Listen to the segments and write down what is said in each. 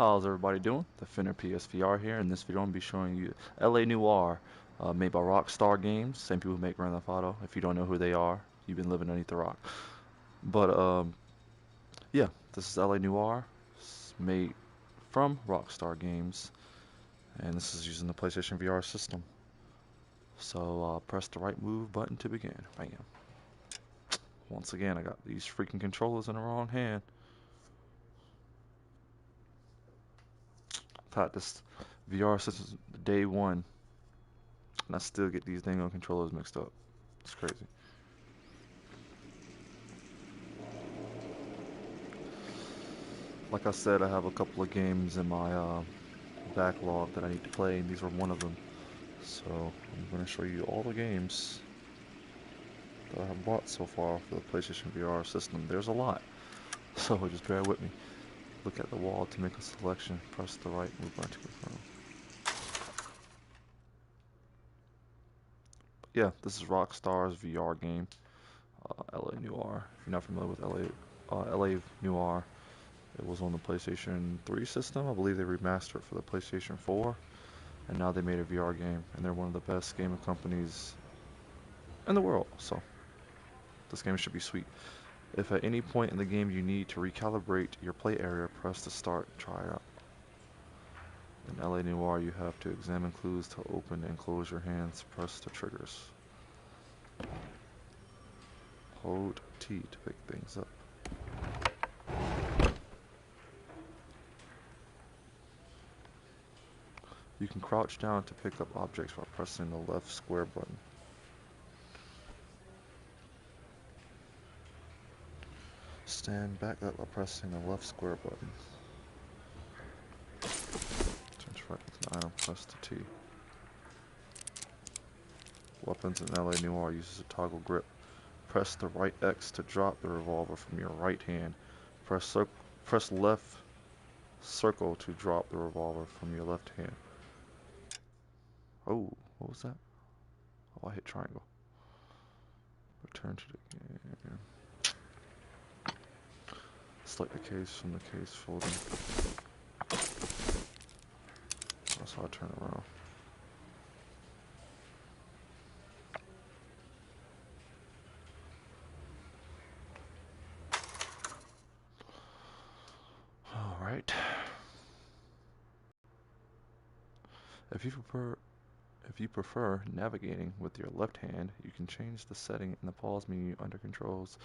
How's everybody doing? Defender PSVR here. In this video, I'm going to be showing you LA Noire, made by Rockstar Games, same people who make Grand Theft Auto. If you don't know who they are, you've been living underneath the rock. But yeah, this is LA Noire. It's made from Rockstar Games, and this is using the PlayStation VR system. So press the right move button to begin. Bam. Once again, I got these freaking controllers in the wrong hand. I've had this VR since day one, and I still get these dang on controllers mixed up. It's crazy. Like I said, I have a couple of games in my backlog that I need to play, and these are one of them. So I'm going to show you all the games that I have bought so far for the PlayStation VR system. There's a lot, so just bear with me. Look at the wall to make a selection. Press the right move button to confirm. Yeah, this is Rockstar's VR game, LA Noire. If you're not familiar with LA Noire, it was on the PlayStation 3 system. I believe they remastered it for the PlayStation 4, and now they made a VR game, and they're one of the best gaming companies in the world. So this game should be sweet. If at any point in the game you need to recalibrate your play area, press the start and try it out. In LA Noire, you have to examine clues to open and close your hands. Press the triggers. Hold T to pick things up. You can crouch down to pick up objects by pressing the left square button. Stand back up by pressing the left square button. To interact with an item, press the T. Weapons in LA Noire uses a toggle grip. Press the right X to drop the revolver from your right hand. Press left circle to drop the revolver from your left hand. Oh, what was that? Oh, I hit triangle. Return to the game. Select the case from the case folding. That's how I turn it around. Alright. If you prefer navigating with your left hand, you can change the setting in the pause menu under controls.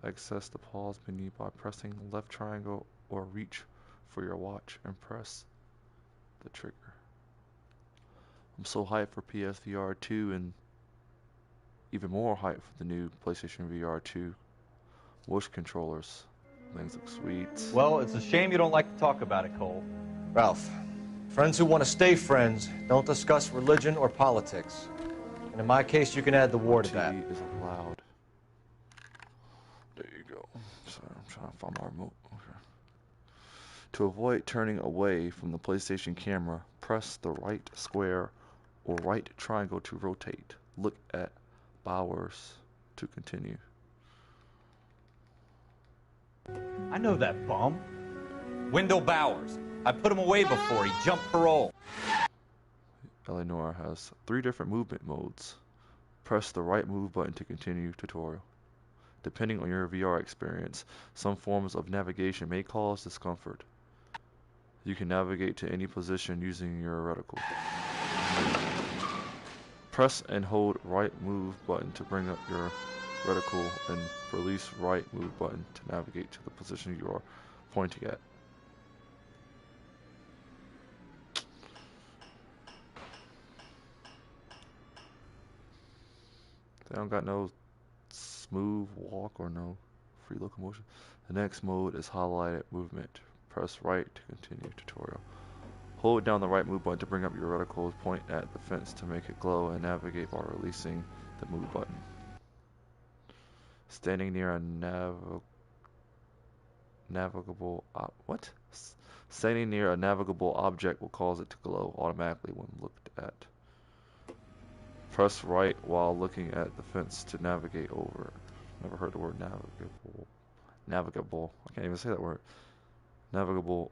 Access the pause menu by pressing the left triangle or reach for your watch and press the trigger. I'm so hyped for PSVR 2 and even more hyped for the new PlayStation VR 2 voice controllers. Things look sweet. Well, it's a shame you don't like to talk about it, Cole. Ralph, friends who want to stay friends don't discuss religion or politics. And in my case, you can add the war to that. T is allowed. There you go. Sorry, I'm trying to find my remote. Okay. To avoid turning away from the PlayStation camera, press the right square or right triangle to rotate. Look at Bowers to continue. I know that bum. Wendell Bowers. I put him away before he jumped parole. LA Noire has 3 different movement modes. Press the right move button to continue tutorial. Depending on your VR experience, some forms of navigation may cause discomfort. You can navigate to any position using your reticle. Press and hold right move button to bring up your reticle and release right move button to navigate to the position you are pointing at. They don't got no smooth walk or no free locomotion. The next mode is highlighted movement. Press right to continue tutorial. Hold down the right move button to bring up your reticle. Point at the fence to make it glow and navigate by releasing the move button. Standing near a Standing near a navigable object will cause it to glow automatically when looked at. Press right while looking at the fence to navigate over. Never heard the word navigable. Navigable. I can't even say that word. Navigable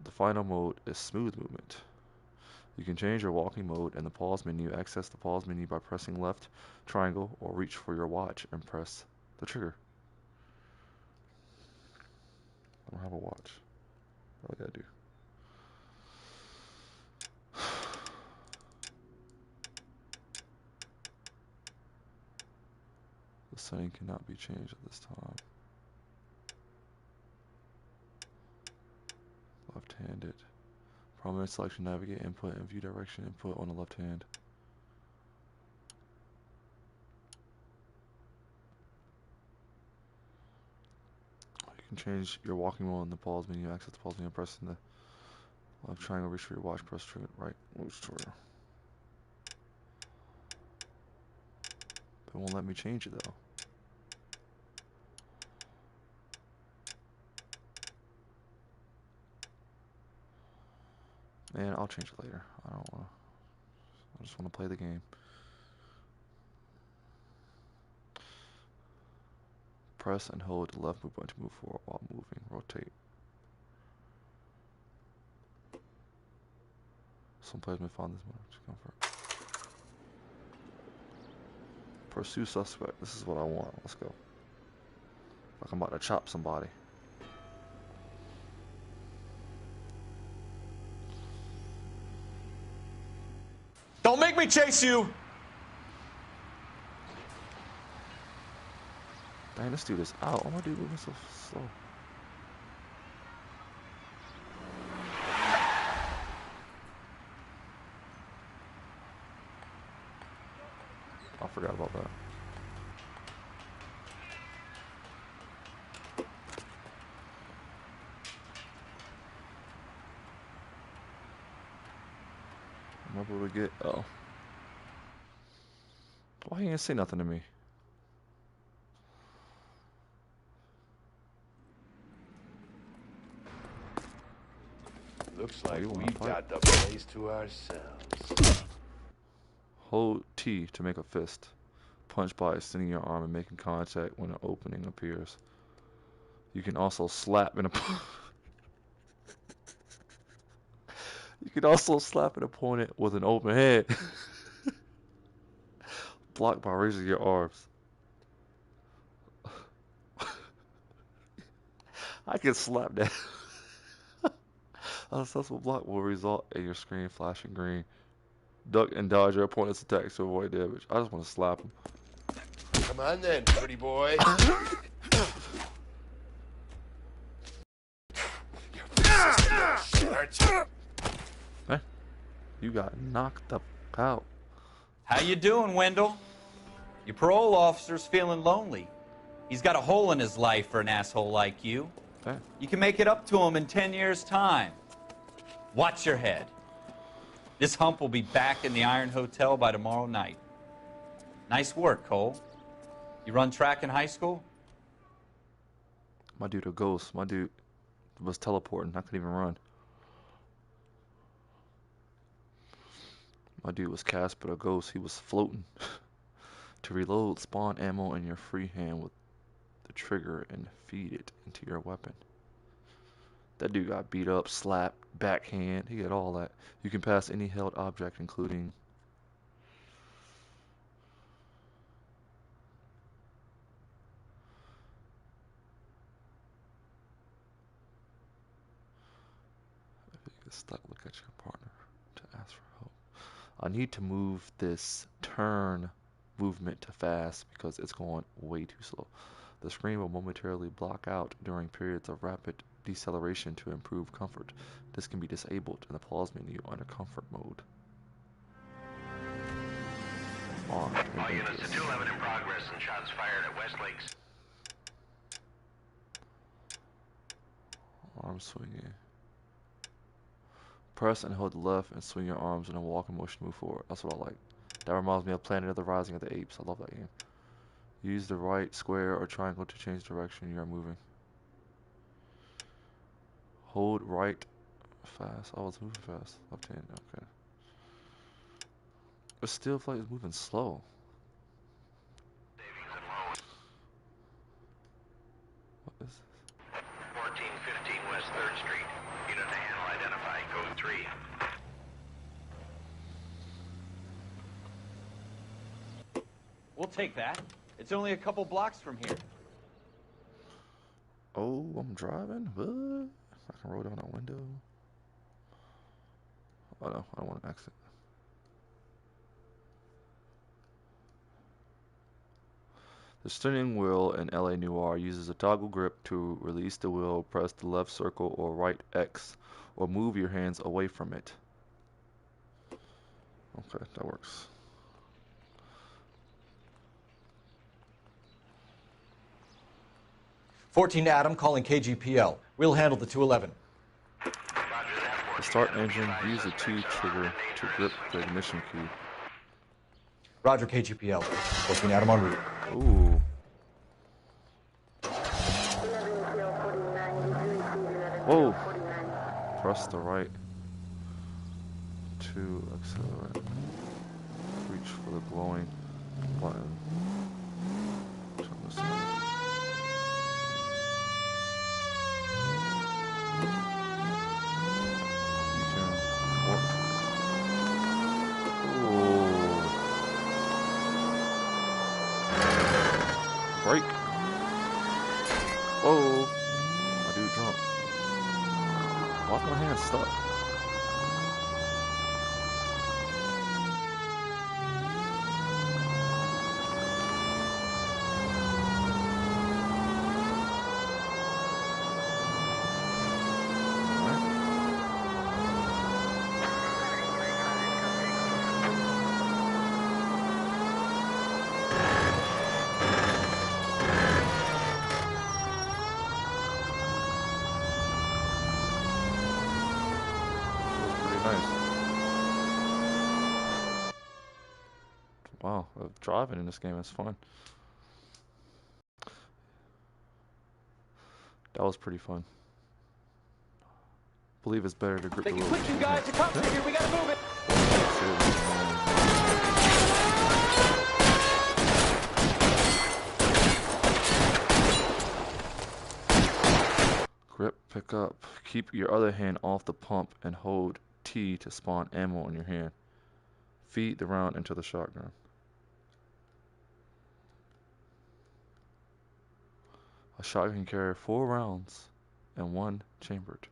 The final mode is smooth movement. You can change your walking mode in the pause menu. Access the pause menu by pressing left triangle or reach for your watch and press the trigger. I don't have a watch. What do I gotta do? The setting cannot be changed at this time. Left-handed. Prominent selection, navigate input and view direction input on the left hand. You can change your walking mode in the pause menu. Access the pause menu, pressing the left triangle, reach for your watch, press trigger, right, moves trigger. It won't let me change it though. Man, I'll change it later. I don't wanna. I just wanna play the game. Press and hold the left move button to move forward while moving. Rotate. Some players may find this mode discomfort. Pursue suspect. This is what I want. Let's go. Like I'm about to chop somebody. Don't make me chase you! Dang, this dude is out. Why my dude moving so slow? I forgot about that. Remember we get. Oh. Why he didn't say nothing to me? Looks like you wanna we've fight? got the place to ourselves. Hold T to make a fist. Punch by extending your arm and making contact when an opening appears. You can also slap an opponent. You can also slap an opponent with an open hand. Block by raising your arms. I can slap that. A successful block will result in your screen flashing green. Duck and dodge your opponent's attacks to avoid damage. I just want to slap him. Come on then, pretty boy. Hey, you got knocked up out. How you doing, Wendell? Your parole officer's feeling lonely. He's got a hole in his life for an asshole like you. Hey. You can make it up to him in 10 years' time. Watch your head. This hump will be back in the Iron Hotel by tomorrow night. Nice work, Cole. You run track in high school? My dude a ghost. My dude was teleporting. I couldn't even run. My dude was Casper a ghost. He was floating. To reload, spawn ammo in your free hand with the trigger and feed it into your weapon. That dude got beat up, slapped, backhand. He had all that. You can pass any held object, including if you get stuck, look at your partner to ask for help. I need to move this turn movement to fast because it's going way too slow. The screen will momentarily block out during periods of rapid deceleration to improve comfort. This can be disabled in the pause menu under comfort mode. Armed and All units to dangerous. 211 in progress and shots fired at West Lakes. Arm swinging. Press and hold the left and swing your arms in a walking motion to move forward. That's what I like. That reminds me of Planet of the Rising of the Apes. I love that game. Use the right square or triangle to change the direction you are moving. Hold right fast. Oh, it's moving fast. Left hand. Okay. It still feels like it's moving slow. What is this? 1415 West 3rd Street. Unit to analyze We'll take that. It's only a couple blocks from here. Oh, I'm driving? What? I can roll down that window. Oh no, I don't want to exit. The steering wheel in LA Noire uses a toggle grip. To release the wheel, press the left circle or right X, or move your hands away from it. Okay, that works. '14 Adam calling KGPL. We'll handle the 211. To start engine, use the T trigger to grip the ignition key. Roger, KGPL. 14 Adam en route. Ooh. Whoa. Press the right to accelerate. Reach for the glowing button. Turn this on. You can walk. Ooh. Brake. Whoa. My dude jumped. Why's my hand stuck? Wow, driving in this game is fun. That was pretty fun. Believe it's better to grip the wheel. Quick, you guys, the cops are here. We gotta move it. Grip, pick up. Keep your other hand off the pump and hold T to spawn ammo in your hand. Feed the round into the shotgun. A shotgun can carry 4 rounds and 1 chambered.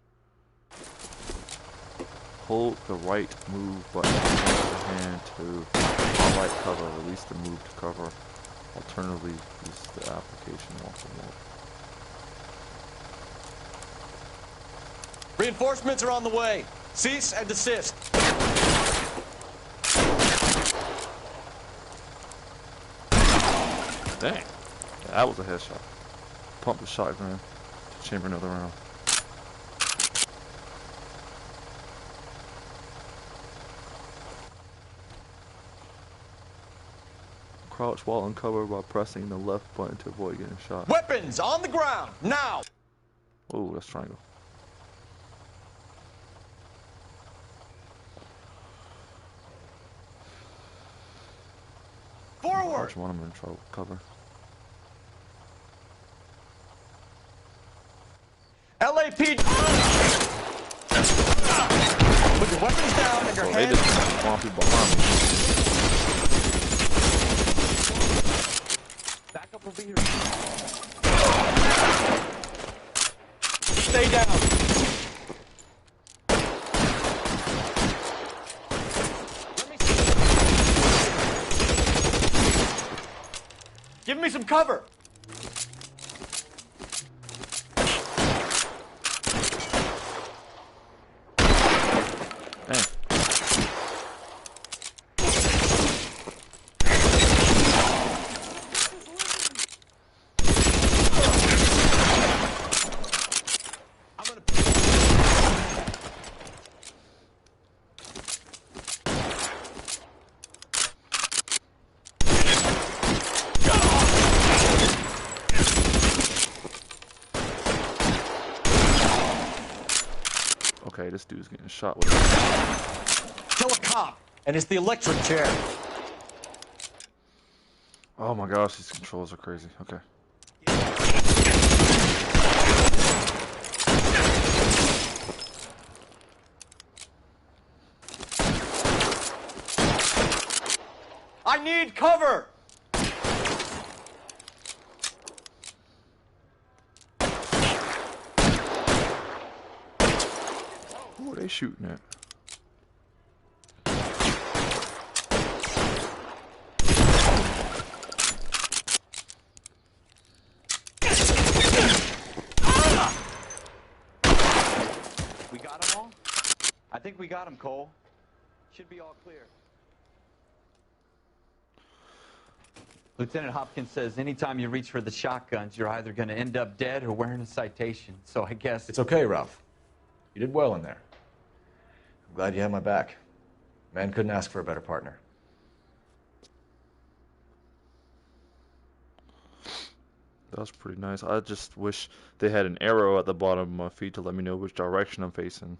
Hold the right move button with the hand to highlight cover. Release the move to cover. Alternatively, use the application once more. Reinforcements are on the way. Cease and desist. Dang. That was a headshot. Pump the shotgun to chamber another round. Crouch while uncovered by pressing the left button to avoid getting shot. Weapons on the ground, now! Oh, that's triangle. Forward! Crouch one, I'm in trouble. Cover. LAPD! Put your weapons down and your So they hands... just want people behind me. Back up over here. Stay down. Give me some cover. Hey. Okay, this dude's getting shot with Kill a cop, and it's the electric chair. Oh my gosh, these controls are crazy. Okay. I need cover. Who are they shooting at? We got them all? I think we got them, Cole. Should be all clear. Lieutenant Hopkins says anytime you reach for the shotguns, you're either going to end up dead or wearing a citation. So I guess... It's okay, Ralph. You did well in there. I'm glad you had my back. Man couldn't ask for a better partner. That was pretty nice. I just wish they had an arrow at the bottom of my feet to let me know which direction I'm facing.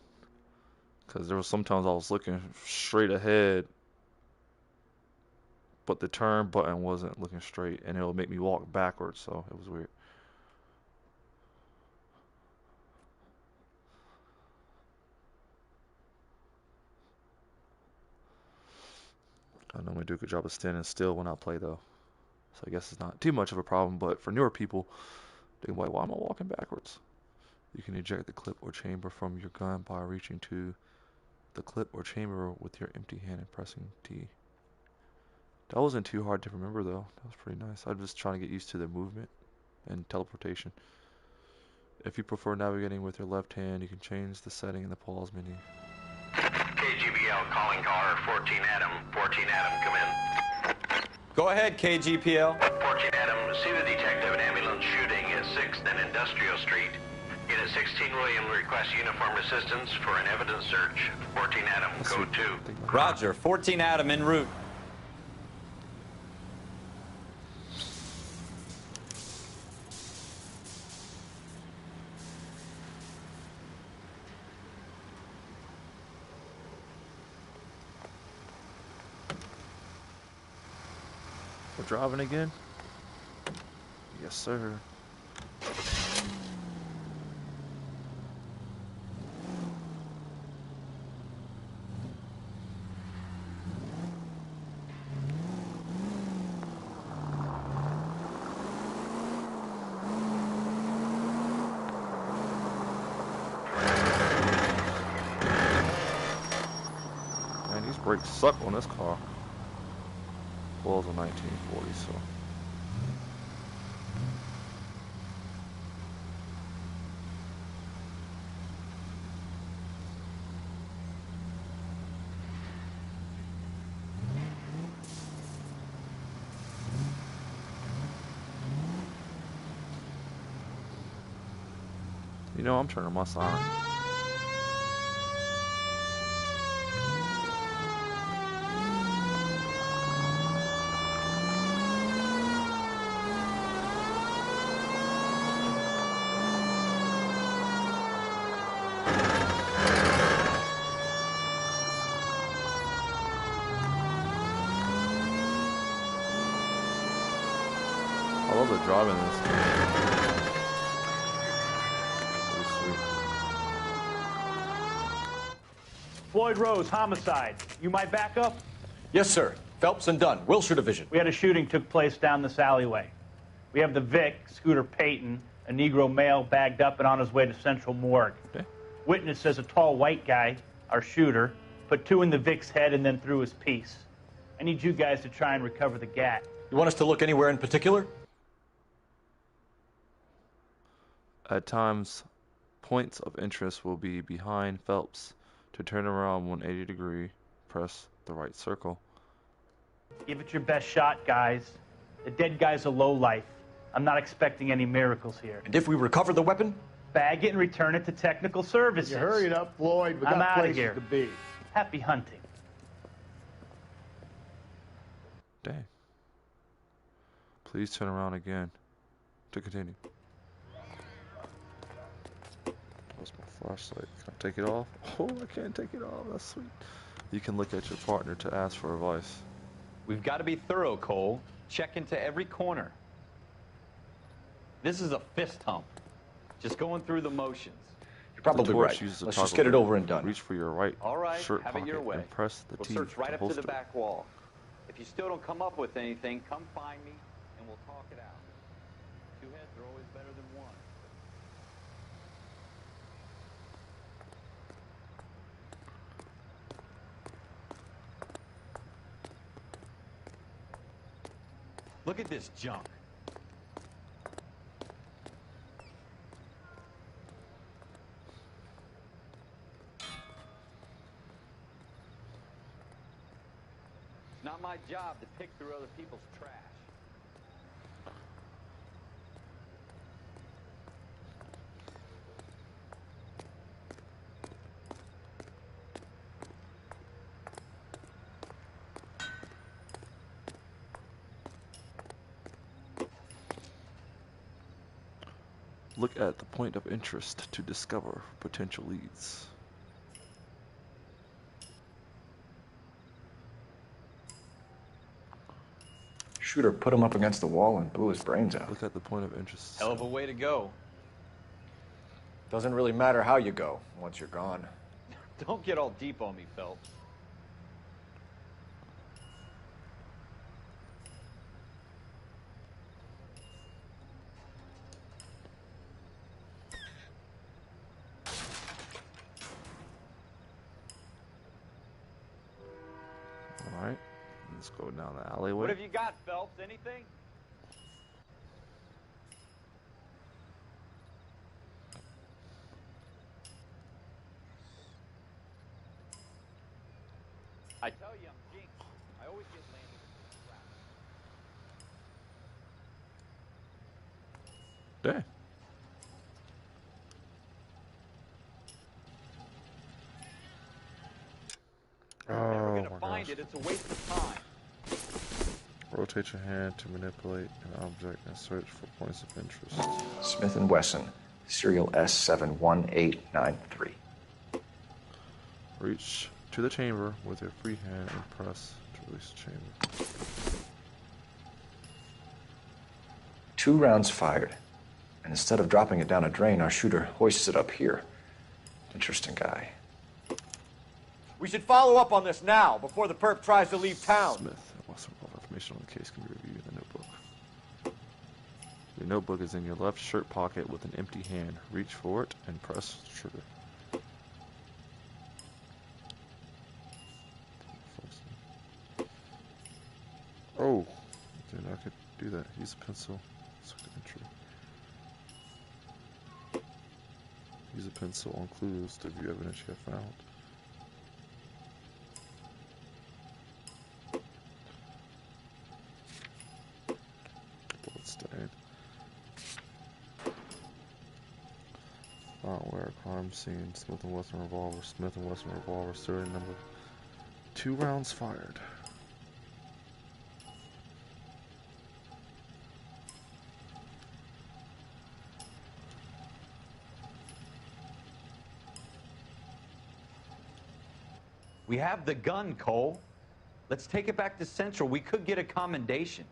Because there was sometimes I was looking straight ahead, but the turn button wasn't looking straight, and it would make me walk backwards, so it was weird. I normally do a good job of standing still when I play, though. So I guess it's not too much of a problem, but for newer people, they're like, why am I walking backwards? You can eject the clip or chamber from your gun by reaching to the clip or chamber with your empty hand and pressing T. That wasn't too hard to remember, though. That was pretty nice. I'm just trying to get used to the movement and teleportation. If you prefer navigating with your left hand, you can change the setting in the pause menu. KGBL calling caller 14 Adam. 14 Adam, come in. Go ahead, KGPL. 14 Adam, see the detective and ambulance shooting at 6th and Industrial Street. Unit 16 William requests uniform assistance for an evidence search. 14 Adam, code 2. Roger, 14 Adam en route. We're driving again? Yes, sir. Man, these brakes suck on this car. Well, it's a 1940, so. You know, I'm turning my siren. I love the driving in this game. Pretty sweet. Floyd Rose, homicide. You my backup? Yes, sir. Phelps and Dunn, Wilshire Division. We had a shooting took place down this alleyway. We have the Vic, Scooter Payton, a Negro male bagged up and on his way to Central Morgue. Okay. Witness says a tall white guy, our shooter, put two in the Vic's head and then threw his piece. I need you guys to try and recover the gat. You want us to look anywhere in particular? At times, points of interest will be behind Phelps. To turn around 180 degree, press the right circle. Give it your best shot, guys. The dead guy's a lowlife. I'm not expecting any miracles here. And if we recover the weapon? Bag it and return it to technical services. You hurry it up, Floyd. We I'm got outta places here. to be. Happy hunting. Dang. Please turn around again to continue. Where's my flashlight? Can I take it off? Oh, I can't take it off. That's sweet. You can look at your partner to ask for advice. We've got to be thorough, Cole. Check into every corner. This is a fist hump. Just going through the motions. You're probably The torch right. uses the Let's toggle just get it button. over and done. Reach for your right All right, shirt have it pocket your way. and press the We'll T search right to up to holster the it. back wall. If you still don't come up with anything, come find me and we'll talk it out. Two heads are always better than one. Look at this junk. It's not my job to pick through other people's trash. Look at the point of interest to discover potential leads. Shooter put him up against the wall and blew his brains out. Look at the point of interest. Hell of a way to go. Doesn't really matter how you go once you're gone. Don't get all deep on me, Phelps. Alright, let's go down the alleyway. What have you got, Phelps? Anything? I tell you, I'm jinxed. I always get landed in this trap. Dang. If you're never Oh gonna my find gosh. it, it's a waste of time. Rotate your hand to manipulate an object and search for points of interest. Smith & Wesson, serial S71893. Reach to the chamber with your free hand and press to release the chamber. 2 rounds fired. And instead of dropping it down a drain, our shooter hoists it up here. Interesting guy. We should follow up on this now, before the perp tries to leave town. Smith and Wesson, all information on the case can be reviewed in the notebook. Your notebook is in your left shirt pocket with an empty hand. Reach for it and press the trigger. Oh, dude, I could do that. Use a pencil. Select entry. Use a pencil on clues to view evidence you have found. Bloodstain. Where crime scene. Smith & Wesson revolver. Smith & Wesson revolver. Serial number. 2 rounds fired. We have the gun, Cole. Let's take it back to Central. We could get a commendation.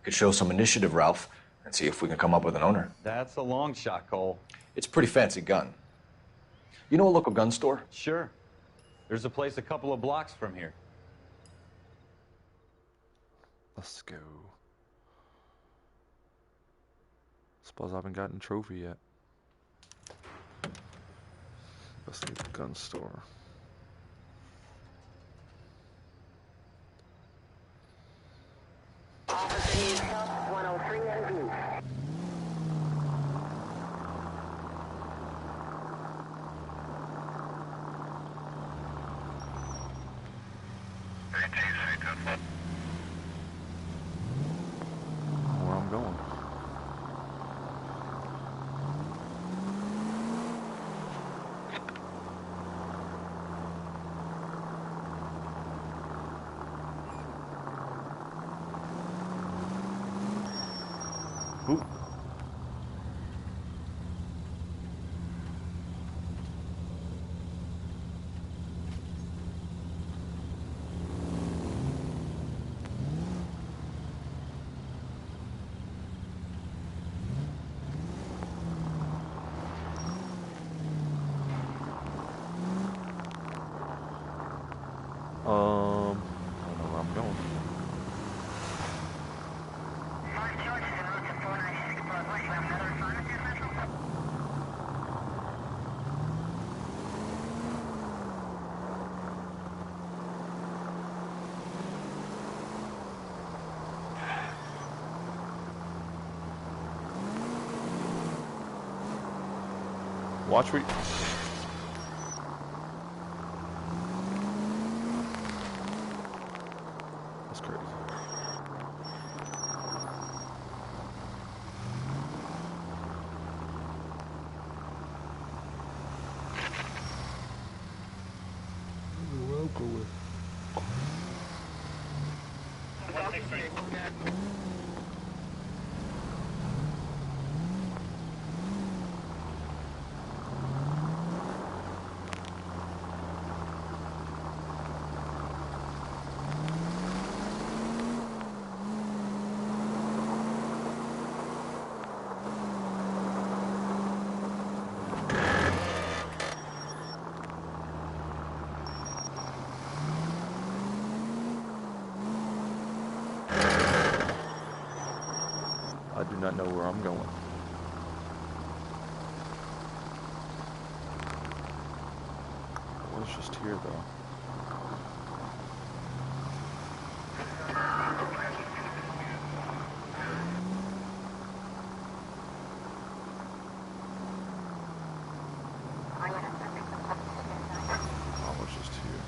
Could show some initiative, Ralph, and see if we can come up with an owner. That's a long shot, Cole. It's a pretty fancy gun. You know a local gun store? Sure. There's a place a couple of blocks from here. Let's go. Suppose I haven't gotten a trophy yet. Let's get the gun store. Officer 103 in view. Where I'm going. Ooh. I don't know where I'm going. Mark George is en route to 496. Watch where That's crazy. Where I'm going. I do not know where I'm going. Well, it's just here, though. Oh, it's just here.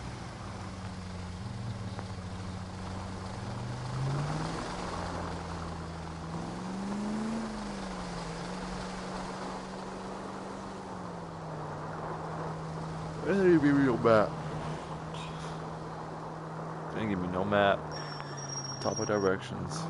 It didn't give me no map. Didn't give me no map. Top of directions.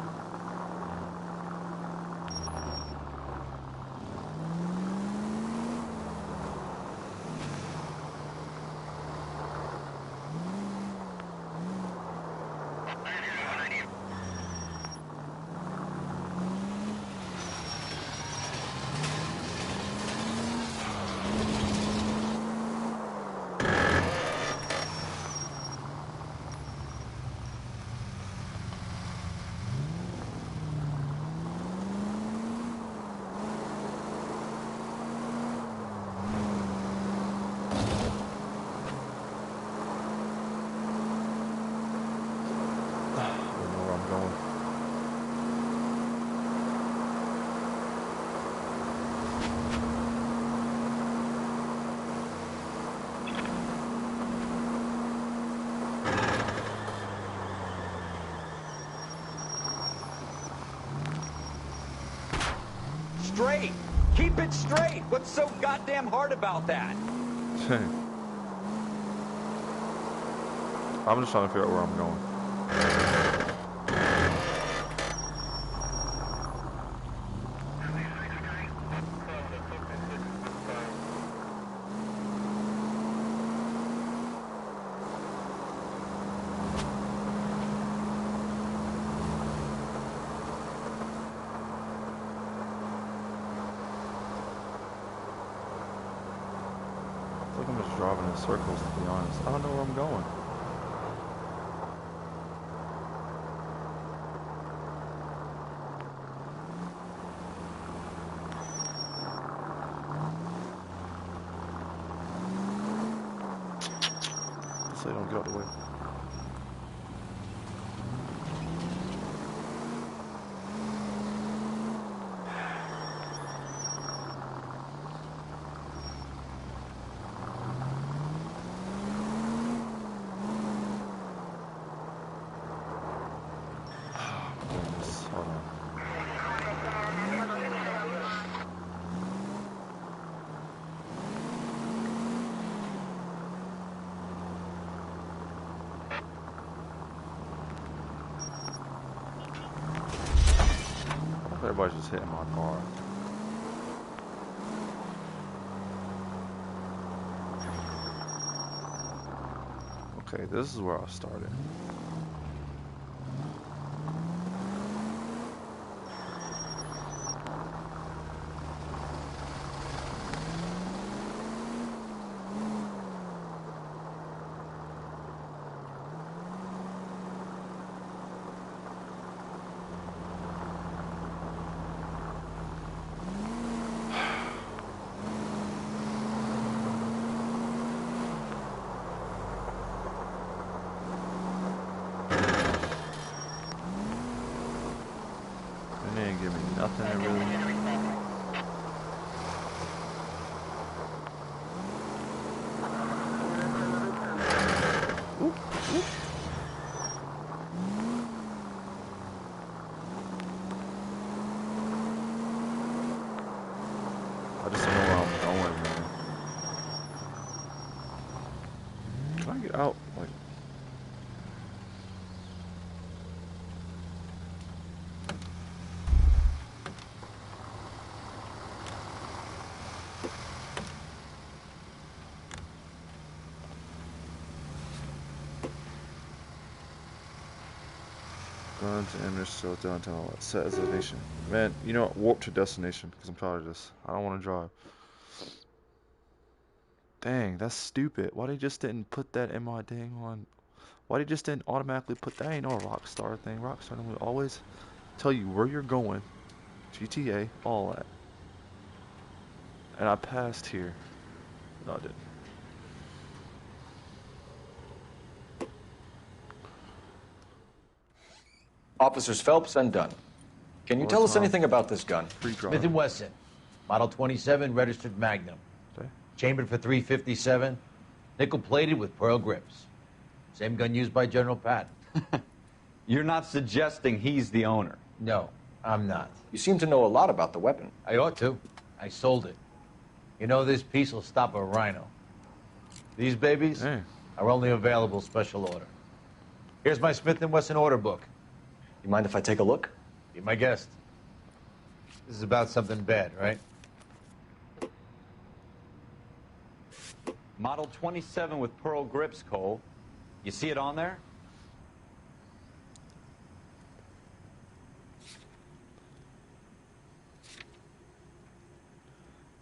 Straight! Keep it straight! What's so goddamn hard about that? I'm just trying to figure out where I'm going. I feel like I'm just driving in circles, to be honest. I don't know where I'm going. So you don't get out the way. Goodness, hold on. I hope everybody's just hitting my car. Okay, this is where I started. trying to get out, like. Guns and ammunition still downtown. Set as a nation. Man, you know what? Warp to destination because I'm tired of this. I don't want to drive. Dang, that's stupid. Why they just didn't put that in my dang on? Why they just didn't automatically put that? Ain't no Rockstar thing. Rockstar will always tell you where you're going. GTA, all that. And I passed here. No, I didn't. Officers Phelps and Dunn. Can you tell us anything about this gun? Free drive. Smith & Wesson, Model 27, registered Magnum. Okay. Chambered for .357, nickel-plated with pearl grips. Same gun used by General Patton. You're not suggesting he's the owner? No, I'm not. You seem to know a lot about the weapon. I ought to. I sold it. You know, this piece will stop a rhino. These babies Hey. are only available special order. Here's my Smith & Wesson order book. You mind if I take a look? Be my guest. This is about something bad, right? Model 27 with pearl grips, Cole. You see it on there?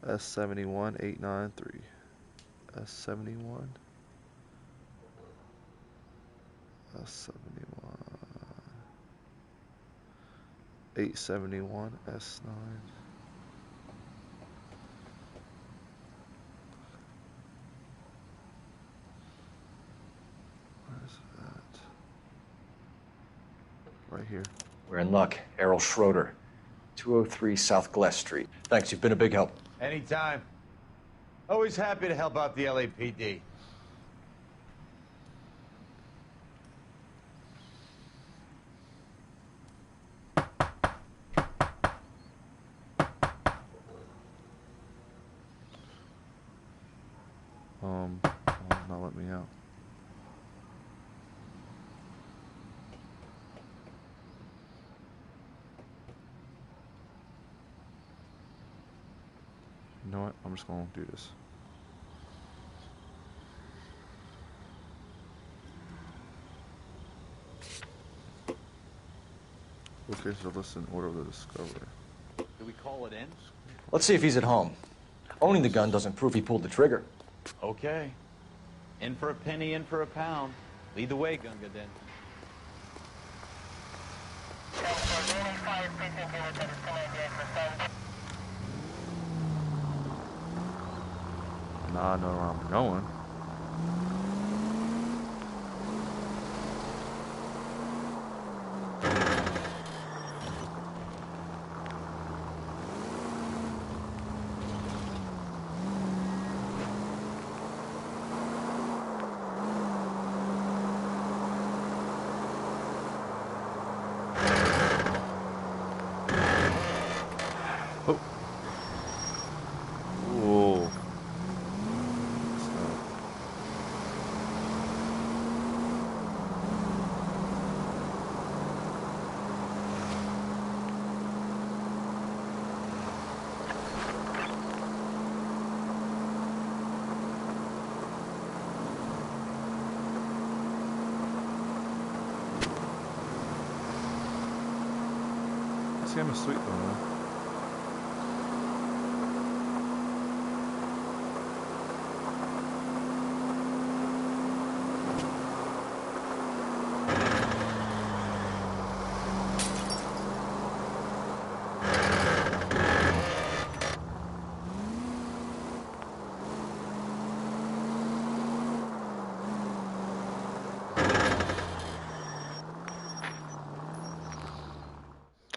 S71 893. S71. S71. 871 S9. Where's that? Right here. We're in luck. Errol Schroeder, 203 South Gless Street. Thanks, you've been a big help. Anytime. Always happy to help out the LAPD. Not let me out. You know what? I'm just gonna do this. Location to list in order of the discovery. Do we call it in? Let's see if he's at home. Owning the gun doesn't prove he pulled the trigger. Okay. In for a penny, in for a pound. Lead the way, Gunga, then. Now I know where I'm going. Oh. Whoa. This game is sweet though, man.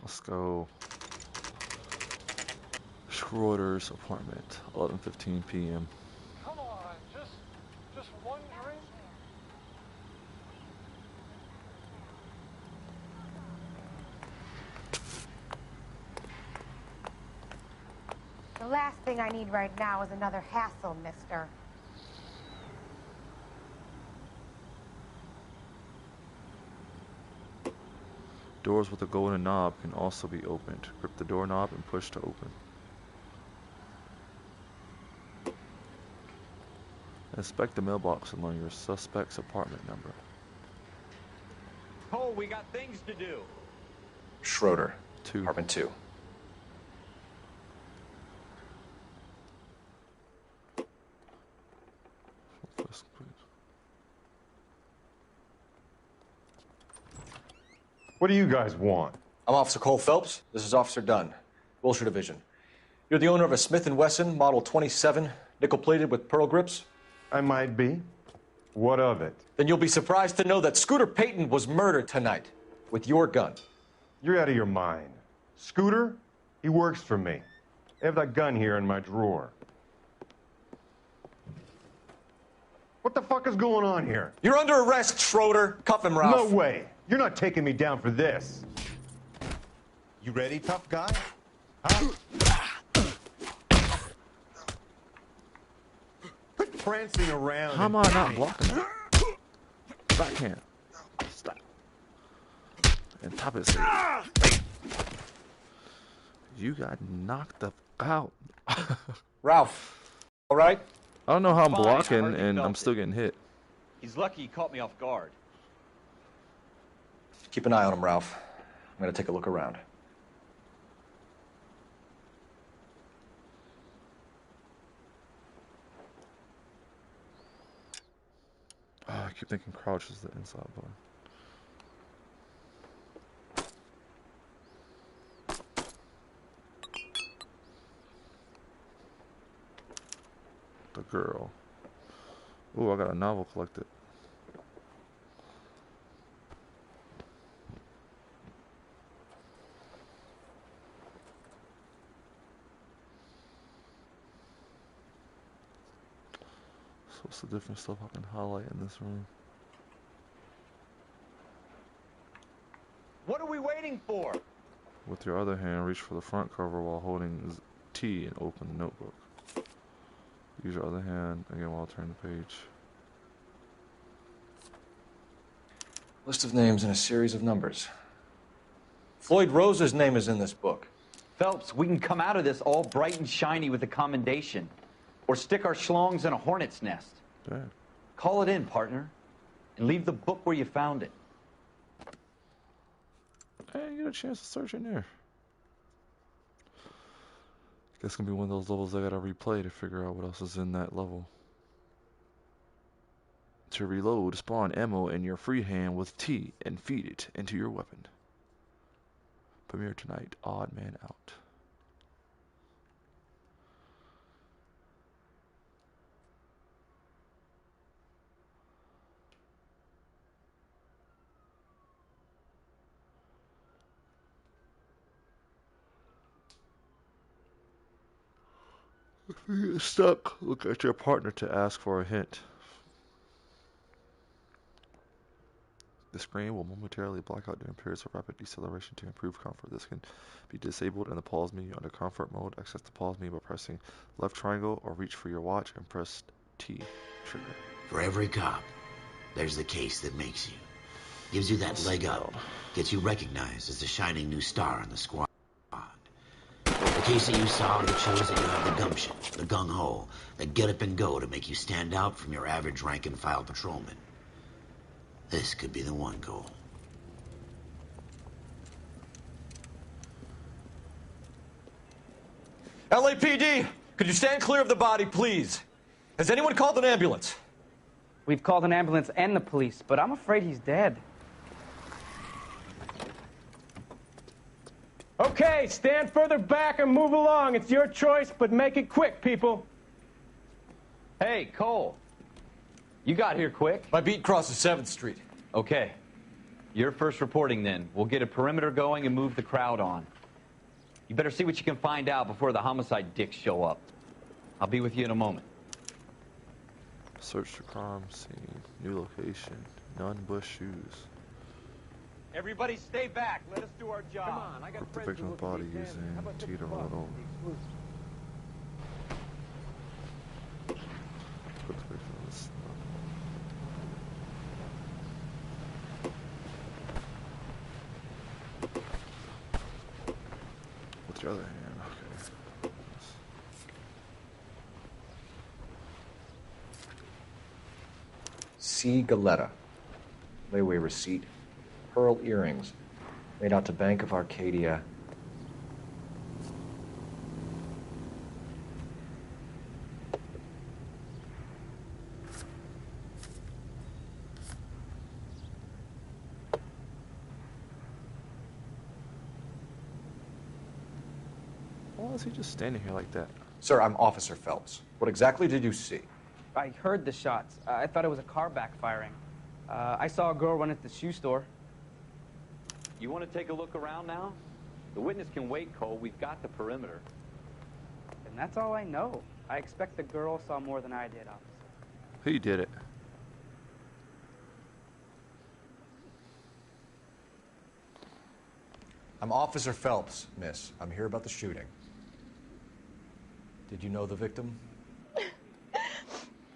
Let's go. Schroeder's apartment, 11:15 p.m. Come on, just one drink. The last thing I need right now is another hassle, mister. Doors with a golden knob can also be opened. Grip the doorknob and push to open. Inspect the mailbox and learn your suspect's apartment number. Cole, we got things to do. Schroeder, 2. apartment 2. What do you guys want? I'm Officer Cole Phelps. This is Officer Dunn, Wilshire Division. You're the owner of a Smith & Wesson Model 27, nickel-plated with pearl grips? I might be. What of it? Then you'll be surprised to know that Scooter Payton was murdered tonight with your gun. You're out of your mind. Scooter? He works for me. I have that gun here in my drawer. What the fuck is going on here? You're under arrest, Schroeder. Cuff him, Ralph. No way. You're not taking me down for this. You ready, tough guy? Huh? Quit prancing around. How am I not blocking that? Backhand. Stop. And top it. You got knocked the out. Ralph, all right? I don't know how I'm Fine, I blocking heard you and felt I'm still it. getting hit. He's lucky he caught me off guard. Keep an eye on him, Ralph. I'm gonna take a look around. Oh, I keep thinking crouch is the inside button. The girl. Ooh, I got a novel collected. So what's the different stuff I can highlight in this room? What are we waiting for? With your other hand, reach for the front cover while holding T and open the notebook. Use your other hand again while turning the page. List of names and a series of numbers. Floyd Rose's name is in this book. Phelps, we can come out of this all bright and shiny with a commendation. Or stick our schlongs in a hornet's nest. Damn. Call it in, partner. And leave the book where you found it. Hey, you get a chance to search in there. Guess it's gonna be one of those levels I gotta replay to figure out what else is in that level. To reload, spawn ammo in your free hand with T and feed it into your weapon. Premiere tonight, Odd Man Out. If you get stuck, look at your partner to ask for a hint. The screen will momentarily black out during periods of rapid deceleration to improve comfort. This can be disabled in the pause menu under comfort mode. Access the pause menu by pressing left triangle or reach for your watch and press T trigger. For every cop, there's the case that makes you. Gives you that leg up. Gets you recognized as the shining new star in the squad. The case that you saw that shows that you have the gumption, the gung-ho, the get up and go to make you stand out from your average rank-and-file patrolman. This could be the one goal. LAPD, could you stand clear of the body, please? Has anyone called an ambulance? We've called an ambulance and the police, but I'm afraid he's dead. Okay, stand further back and move along. It's your choice, but make it quick, people. Hey, Cole. You got here quick. My beat crosses 7th Street. Okay. You're first reporting then. We'll get a perimeter going and move the crowd on. You better see what you can find out before the homicide dicks show up. I'll be with you in a moment. Search the crime scene. New location. None but shoes. Everybody stay back. Let us do our job. Come on, I got Put the victim's body using T to roll it over. Put the victim's... your other hand. Okay. C. Galetta. Layaway receipt. Pearl earrings. Made out to Bank of Arcadia. Why is he just standing here like that? Sir, I'm Officer Phelps. What exactly did you see? I heard the shots. I thought it was a car backfiring. I saw a girl run at the shoe store. You want to take a look around now? The witness can wait, Cole. We've got the perimeter. And that's all I know. I expect the girl saw more than I did, officer. He did it. I'm Officer Phelps, miss. I'm here about the shooting. Did you know the victim?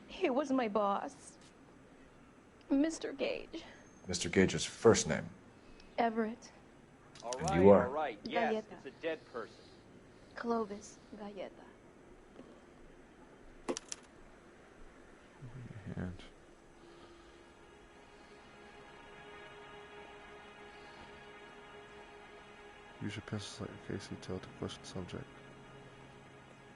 He was my boss, Mr. Gage. Mr. Gage's first name. Everett. All And right, you are? all right. Yes, Galleta. it's a dead person. Clovis Galleta. And use your pencil like a Casey tell to question subject.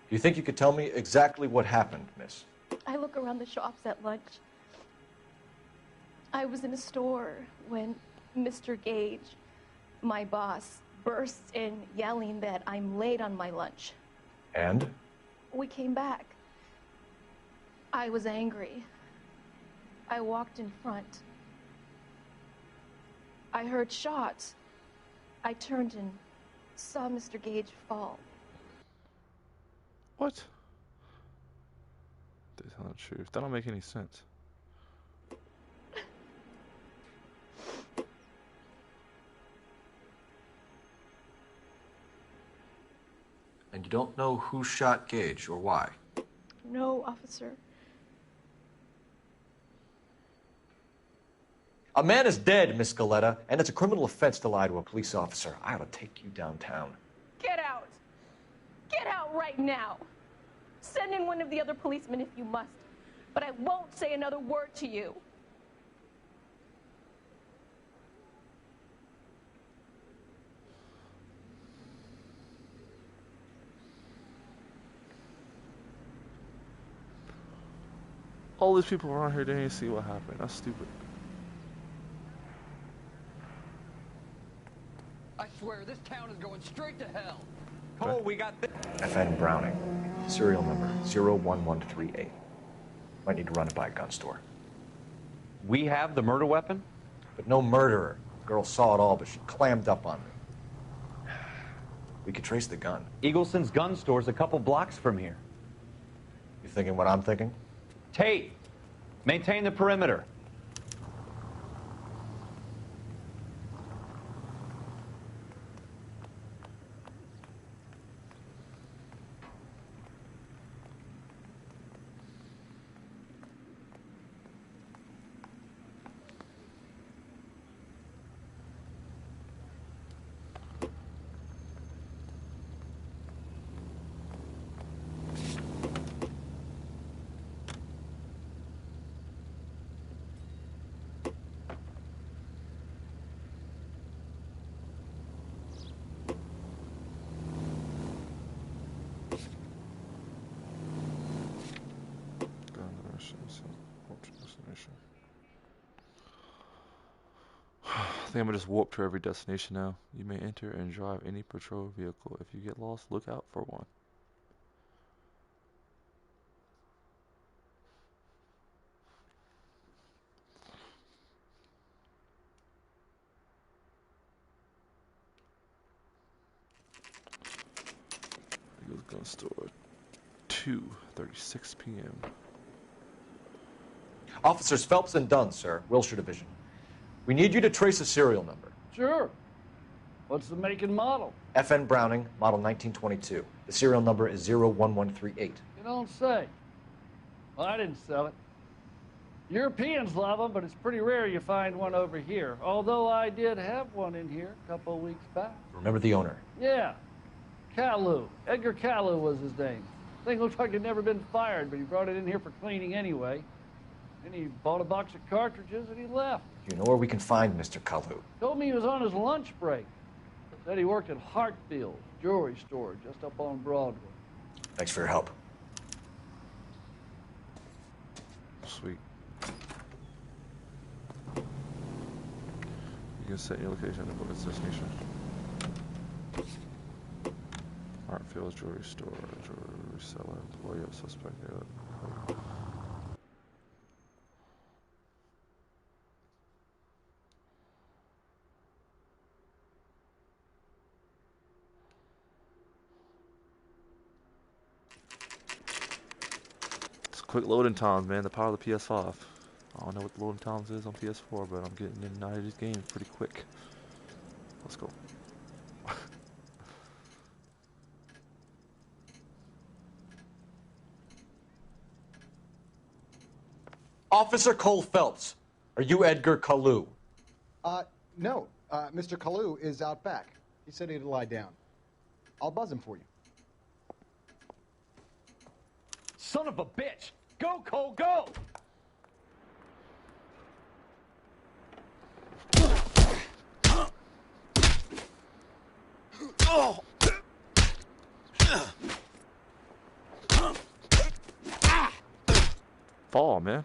Do you think you could tell me exactly what happened, miss? I look around the shops at lunch. I was in a store when Mr. Gage, my boss, bursts in yelling that I'm late on my lunch. And? We came back. I was angry. I walked in front. I heard shots. I turned and saw Mr. Gage fall. What? They're telling the truth. That don't make any sense. And you don't know who shot Gage or why? No, officer. A man is dead, Miss Galetta, and it's a criminal offense to lie to a police officer. I ought to take you downtown. Get out! Get out right now! Send in one of the other policemen if you must, but I won't say another word to you. All these people around here didn't even see what happened. That's stupid. I swear, this town is going straight to hell. Cole, we got this. FN Browning. Serial number 01138. Might need to run it by a gun store. We have the murder weapon? But no murderer. Girl saw it all, but she clammed up on me. We could trace the gun. Eagleson's gun store's a couple blocks from here. You thinking what I'm thinking? Tate, maintain the perimeter. I think I'm gonna just warp to every destination now. You may enter and drive any patrol vehicle. If you get lost, look out for one. Eagles gun store, 2:36 p.m. Officers Phelps and Dunn, sir. Wilshire Division. We need you to trace a serial number. Sure. What's the make and model? FN Browning, model 1922. The serial number is 01138. You don't say. Well, I didn't sell it. Europeans love them, but it's pretty rare you find one over here. Although I did have one in here a couple of weeks back. Remember the owner? Yeah. Kalu. Edgar Kalu was his name. Thing looked like he'd never been fired, but he brought it in here for cleaning anyway. Then he bought a box of cartridges and he left. You know where we can find Mr. Kalu? Told me he was on his lunch break. Said he worked at Hartfield's jewelry store just up on Broadway. Thanks for your help. Sweet. You can set your location and book its destination. Hartfield's jewelry store, jewelry seller, employee of suspect. It's quick loading times, man. The power of the PS5. I don't know what the loading times is on PS4, but I'm getting in and out of these games pretty quick. Let's go. Officer Cole Phelps, are you Edgar Kalu? No. Mr. Kalu is out back. He said he'd lie down. I'll buzz him for you. Son of a bitch! Go, Cole, go! Fall, man.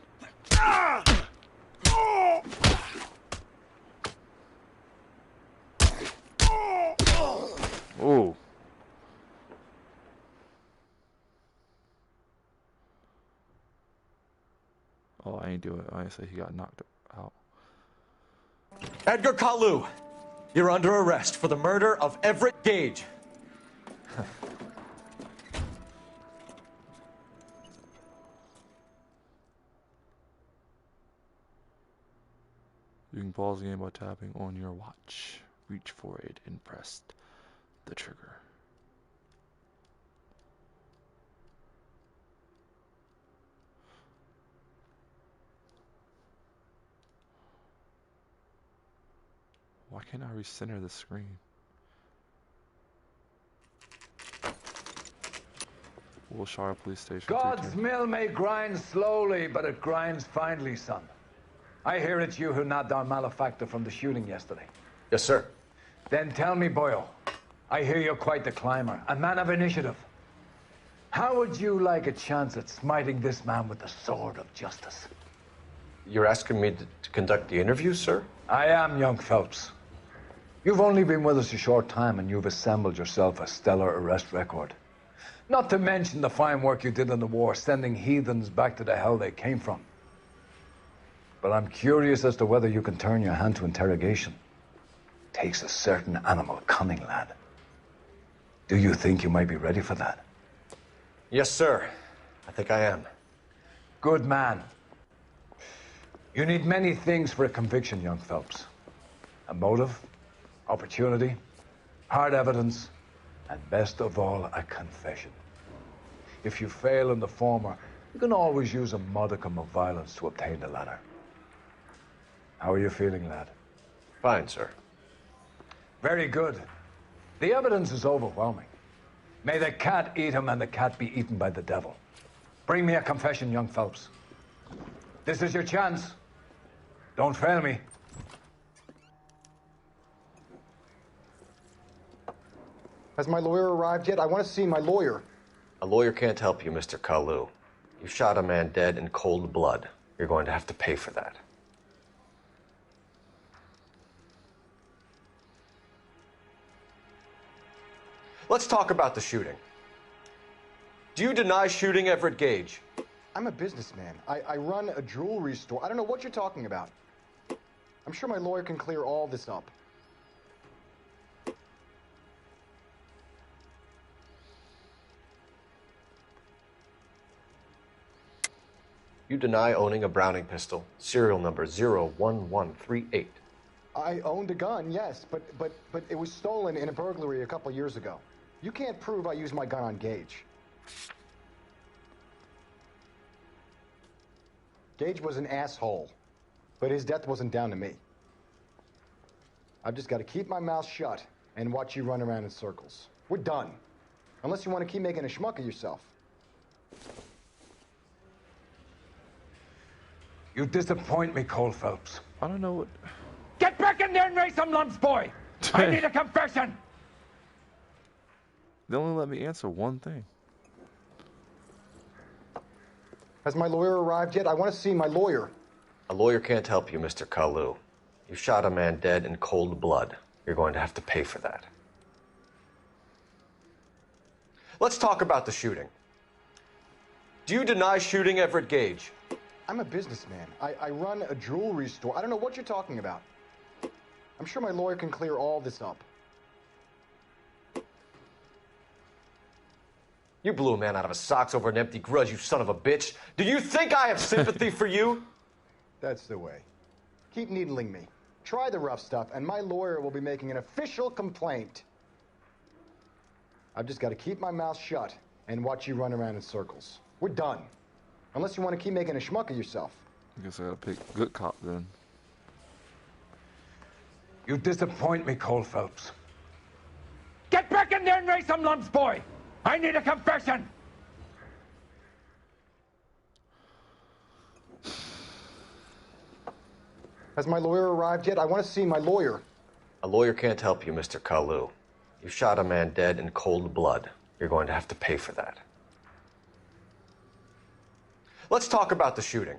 Oh. Oh, I ain't do it. I ain't say he got knocked out. Edgar Kalu, you're under arrest for the murder of Everett Gage. You can pause the game by tapping on your watch. Reach for it and press the trigger. Why can't I recenter the screen? Wilshire Police Station. God's mill may grind slowly, but it grinds finely, son. I hear it's you who nabbed our malefactor from the shooting yesterday. Yes, sir. Then tell me, Boyle, I hear you're quite the climber, a man of initiative. How would you like a chance at smiting this man with the sword of justice? You're asking me to conduct the interview, sir? I am, young Phelps. You've only been with us a short time and you've assembled yourself a stellar arrest record. Not to mention the fine work you did in the war, sending heathens back to the hell they came from. But I'm curious as to whether you can turn your hand to interrogation. Takes a certain animal cunning, lad. Do you think you might be ready for that? Yes, sir. I think I am. Good man. You need many things for a conviction, young Phelps. A motive, opportunity, hard evidence, and best of all, a confession. If you fail in the former, you can always use a modicum of violence to obtain the latter. How are you feeling, lad? Fine, sir. Very good. The evidence is overwhelming. May the cat eat him and the cat be eaten by the devil. Bring me a confession, young Phelps. This is your chance. Don't fail me. Has my lawyer arrived yet? I want to see my lawyer. A lawyer can't help you, Mr. Kalu. You shot a man dead in cold blood. You're going to have to pay for that. Let's talk about the shooting. Do you deny shooting Everett Gage? I'm a businessman. I run a jewelry store. I don't know what you're talking about. I'm sure my lawyer can clear all this up. You deny owning a Browning pistol, serial number 01138. I owned a gun, yes, but it was stolen in a burglary a couple years ago. You can't prove I used my gun on Gage. Gage was an asshole, but his death wasn't down to me. I've just got to keep my mouth shut and watch you run around in circles. We're done. Unless you want to keep making a schmuck of yourself. You disappoint me, Cole Phelps. I don't know what... Get back in there and raise some lumps, boy! I need a confession! They only let me answer one thing. Has my lawyer arrived yet? I want to see my lawyer. A lawyer can't help you, Mr. Kalu. You shot a man dead in cold blood. You're going to have to pay for that. Let's talk about the shooting. Do you deny shooting Everett Gage? I'm a businessman. I run a jewelry store. I don't know what you're talking about. I'm sure my lawyer can clear all this up. You blew a man out of his socks over an empty grudge, you son of a bitch. Do you think I have sympathy for you? That's the way. Keep needling me. Try the rough stuff, and my lawyer will be making an official complaint. I've just got to keep my mouth shut and watch you run around in circles. We're done. Unless you want to keep making a schmuck of yourself. I guess I gotta pick good cop then. You disappoint me, Cole Phelps. Get back in there and raise some lumps, boy! I need a confession! Has my lawyer arrived yet? I want to see my lawyer. A lawyer can't help you, Mr. Kalu. You shot a man dead in cold blood. You're going to have to pay for that. Let's talk about the shooting.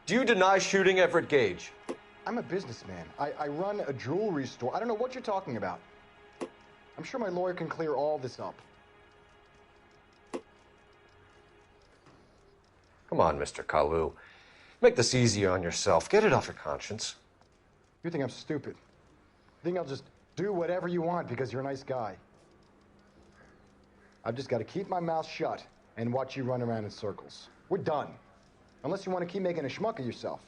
Do you deny shooting Everett Gage? I'm a businessman. I run a jewelry store. I don't know what you're talking about. I'm sure my lawyer can clear all this up. Come on, Mr. Kalu. Make this easier on yourself. Get it off your conscience. You think I'm stupid? You think I'll just do whatever you want because you're a nice guy? I've just got to keep my mouth shut and watch you run around in circles. We're done. Unless you want to keep making a schmuck of yourself.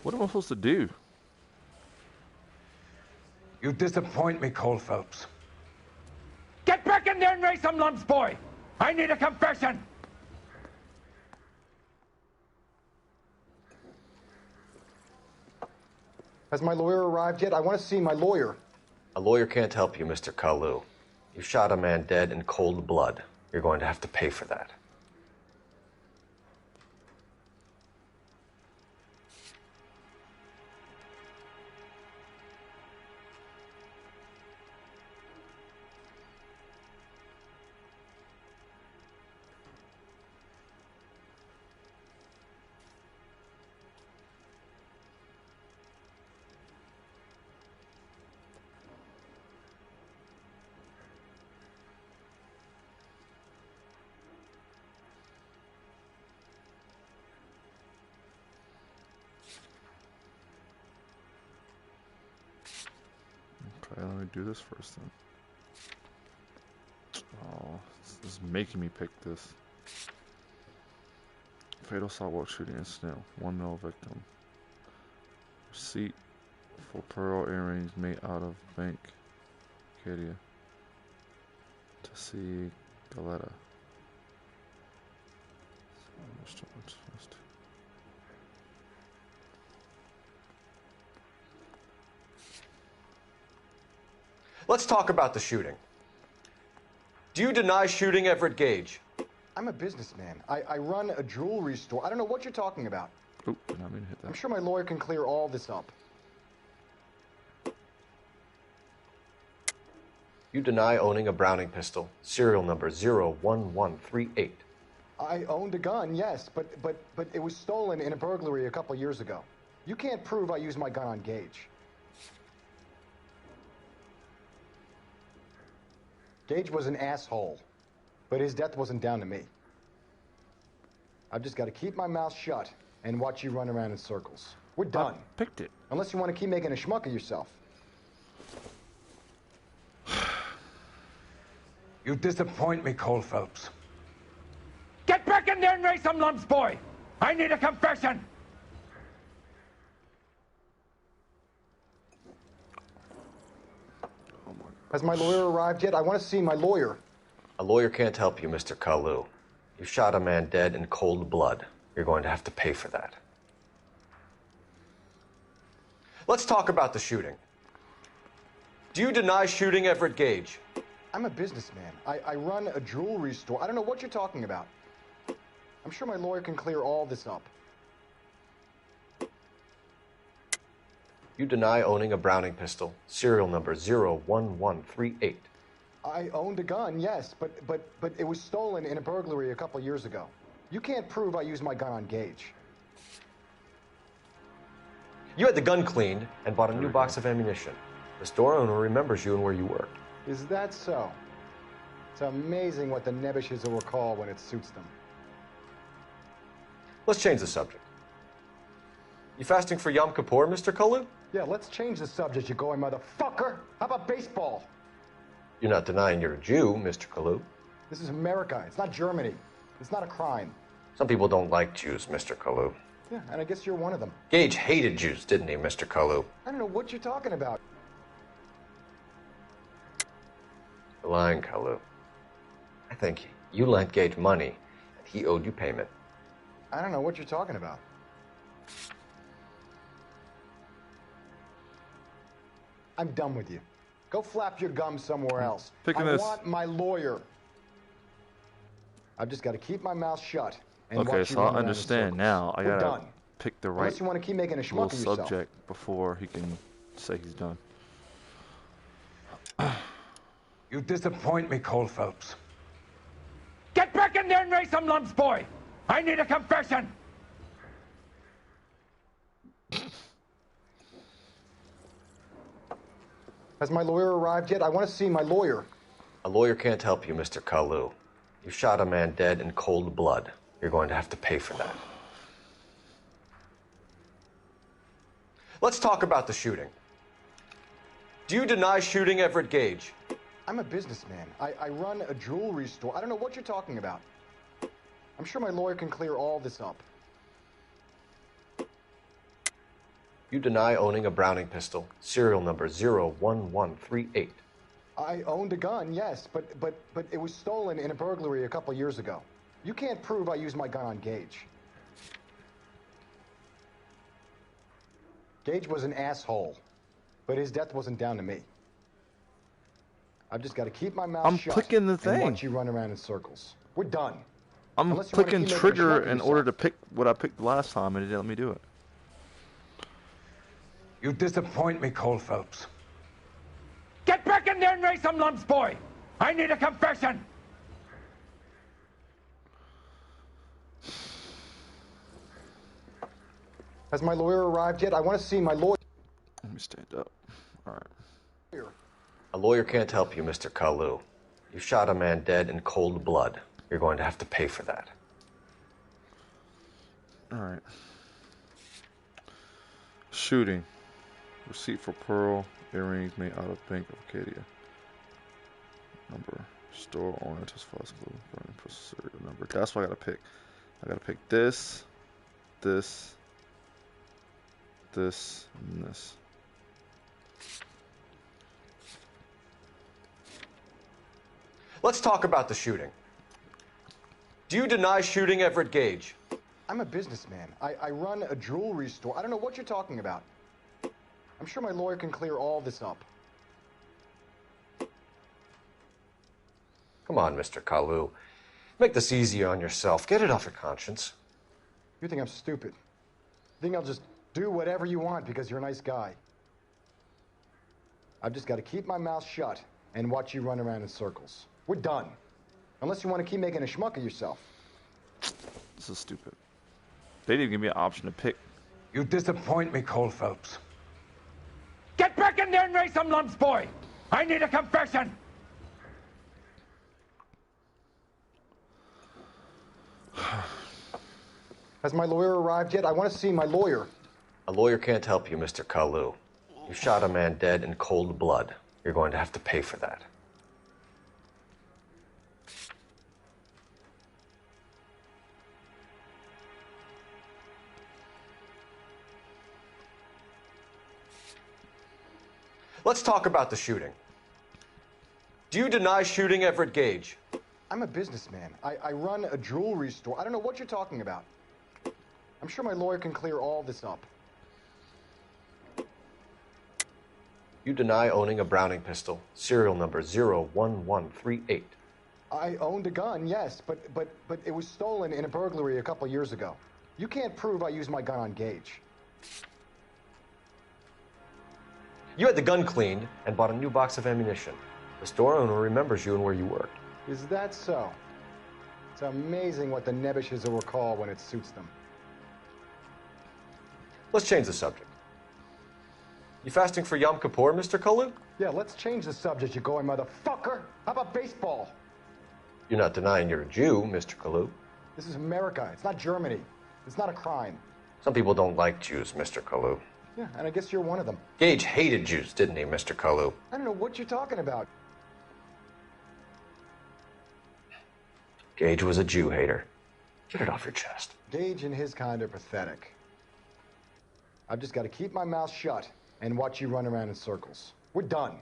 What am I supposed to do? You disappoint me, Cole Phelps. Get back in there and raise some lumps, boy! I need a confession! Has my lawyer arrived yet? I want to see my lawyer. A lawyer can't help you, Mr. Kalu. You shot a man dead in cold blood. You're going to have to pay for that. Okay, let me do this first then. Oh, this is making me pick this. Fatal sidewalk shooting incident. 1 male victim. Receipt for pearl earrings made out of bank. Acadia. To see Galetta. Let's talk about the shooting. Do you deny shooting Everett Gage? I'm a businessman. I run a jewelry store. I don't know what you're talking about. Oh, did not mean to hit that. I'm sure my lawyer can clear all this up. You deny owning a Browning pistol, serial number 01138. I owned a gun, yes, but it was stolen in a burglary a couple years ago. You can't prove I used my gun on Gage. Gage was an asshole, but his death wasn't down to me. I've just got to keep my mouth shut and watch you run around in circles. We're done. I picked it. Unless you want to keep making a schmuck of yourself. You disappoint me, Cole Phelps. Get back in there and raise some lumps, boy! I need a confession! Has my lawyer arrived yet? I want to see my lawyer. A lawyer can't help you, Mr. Kalu. You shot a man dead in cold blood. You're going to have to pay for that. Let's talk about the shooting. Do you deny shooting Everett Gage? I'm a businessman. I run a jewelry store. I don't know what you're talking about. I'm sure my lawyer can clear all this up. You deny owning a Browning pistol, serial number 01138. I owned a gun, yes, but it was stolen in a burglary a couple years ago. You can't prove I used my gun on Gage. You had the gun cleaned and bought a new box of ammunition. The store owner remembers you and where you worked. Is that so? It's amazing what the nebbishes will recall when it suits them. Let's change the subject. You fasting for Yom Kippur, Mr. Kalu? Yeah, let's change the subject, you going motherfucker. How about baseball? You're not denying you're a Jew, Mr. Kalu. This is America. It's not Germany. It's not a crime. Some people don't like Jews, Mr. Kalu. Yeah, and I guess you're one of them. Gage hated Jews, didn't he, Mr. Kalu? I don't know what you're talking about. You're lying, Kalu. I think you lent Gage money, and he owed you payment. I don't know what you're talking about. I'm done with you. Go flap your gum somewhere else. Picking I this. want my lawyer. I've just got to keep my mouth shut. And Okay, watch you so I run around in understand circles. now. I We're gotta done. pick the right Unless you want to keep making a little schmuck of yourself. subject before he can say he's done. You disappoint me, Cole Phelps. Get back in there and raise some lumps, boy! I need a confession! Has my lawyer arrived yet? I want to see my lawyer. A lawyer can't help you, Mr. Kalu. You shot a man dead in cold blood. You're going to have to pay for that. Let's talk about the shooting. Do you deny shooting Everett Gage? I'm a businessman. I run a jewelry store. I don't know what you're talking about. I'm sure my lawyer can clear all this up. You deny owning a Browning pistol, serial number 01138. I owned a gun, yes, but it was stolen in a burglary a couple years ago. You can't prove I used my gun on Gage. Gage was an asshole, but his death wasn't down to me. I've just got to keep my mouth shut. I'm clicking the and thing. watch you run around in circles. We're done. I'm Unless you wanna clicking keep making a trigger schmuck of in yourself. order to pick what I picked last time, and it didn't let me do it. You disappoint me, Cole Phelps. Get back in there and raise some lumps, boy! I need a confession! Has my lawyer arrived yet? I want to see my lawyer. Let me stand up. All right. A lawyer can't help you, Mr. Kalu. You shot a man dead in cold blood. You're going to have to pay for that. All right. Shooting. Receipt for pearl earrings made out of Bank of Acadia. Number. Store owner testifies clue. Burning processor number. That's what I gotta pick. I gotta pick this, this, this, and this. Let's talk about the shooting. Do you deny shooting Everett Gage? I'm a businessman. I run a jewelry store. I don't know what you're talking about. I'm sure my lawyer can clear all this up. Come on, Mr. Kalu. Make this easier on yourself. Get it off your conscience. You think I'm stupid? You think I'll just do whatever you want because you're a nice guy? I've just got to keep my mouth shut and watch you run around in circles. We're done. Unless you want to keep making a schmuck of yourself. This is stupid. They didn't give me an option to pick. You disappoint me, Cole Phelps. Get back in there and raise some lumps, boy! I need a confession! Has my lawyer arrived yet? I want to see my lawyer. A lawyer can't help you, Mr. Kalu. You shot a man dead in cold blood. You're going to have to pay for that. Let's talk about the shooting. Do you deny shooting Everett Gage? I'm a businessman. I run a jewelry store. I don't know what you're talking about. I'm sure my lawyer can clear all this up. You deny owning a Browning pistol, serial number 01138. I owned a gun, yes, but it was stolen in a burglary a couple years ago. You can't prove I used my gun on Gage. You had the gun cleaned and bought a new box of ammunition. The store owner remembers you and where you worked. Is that so? It's amazing what the nebbishes will recall when it suits them. Let's change the subject. You fasting for Yom Kippur, Mr. Kalu? Yeah, let's change the subject, you going motherfucker. How about baseball? You're not denying you're a Jew, Mr. Kalu. This is America. It's not Germany. It's not a crime. Some people don't like Jews, Mr. Kalu. Yeah, and I guess you're one of them. Gage hated Jews, didn't he, Mr. Kalu? I don't know what you're talking about. Gage was a Jew hater. Get it off your chest. Gage and his kind are pathetic. I've just got to keep my mouth shut and watch you run around in circles. We're done.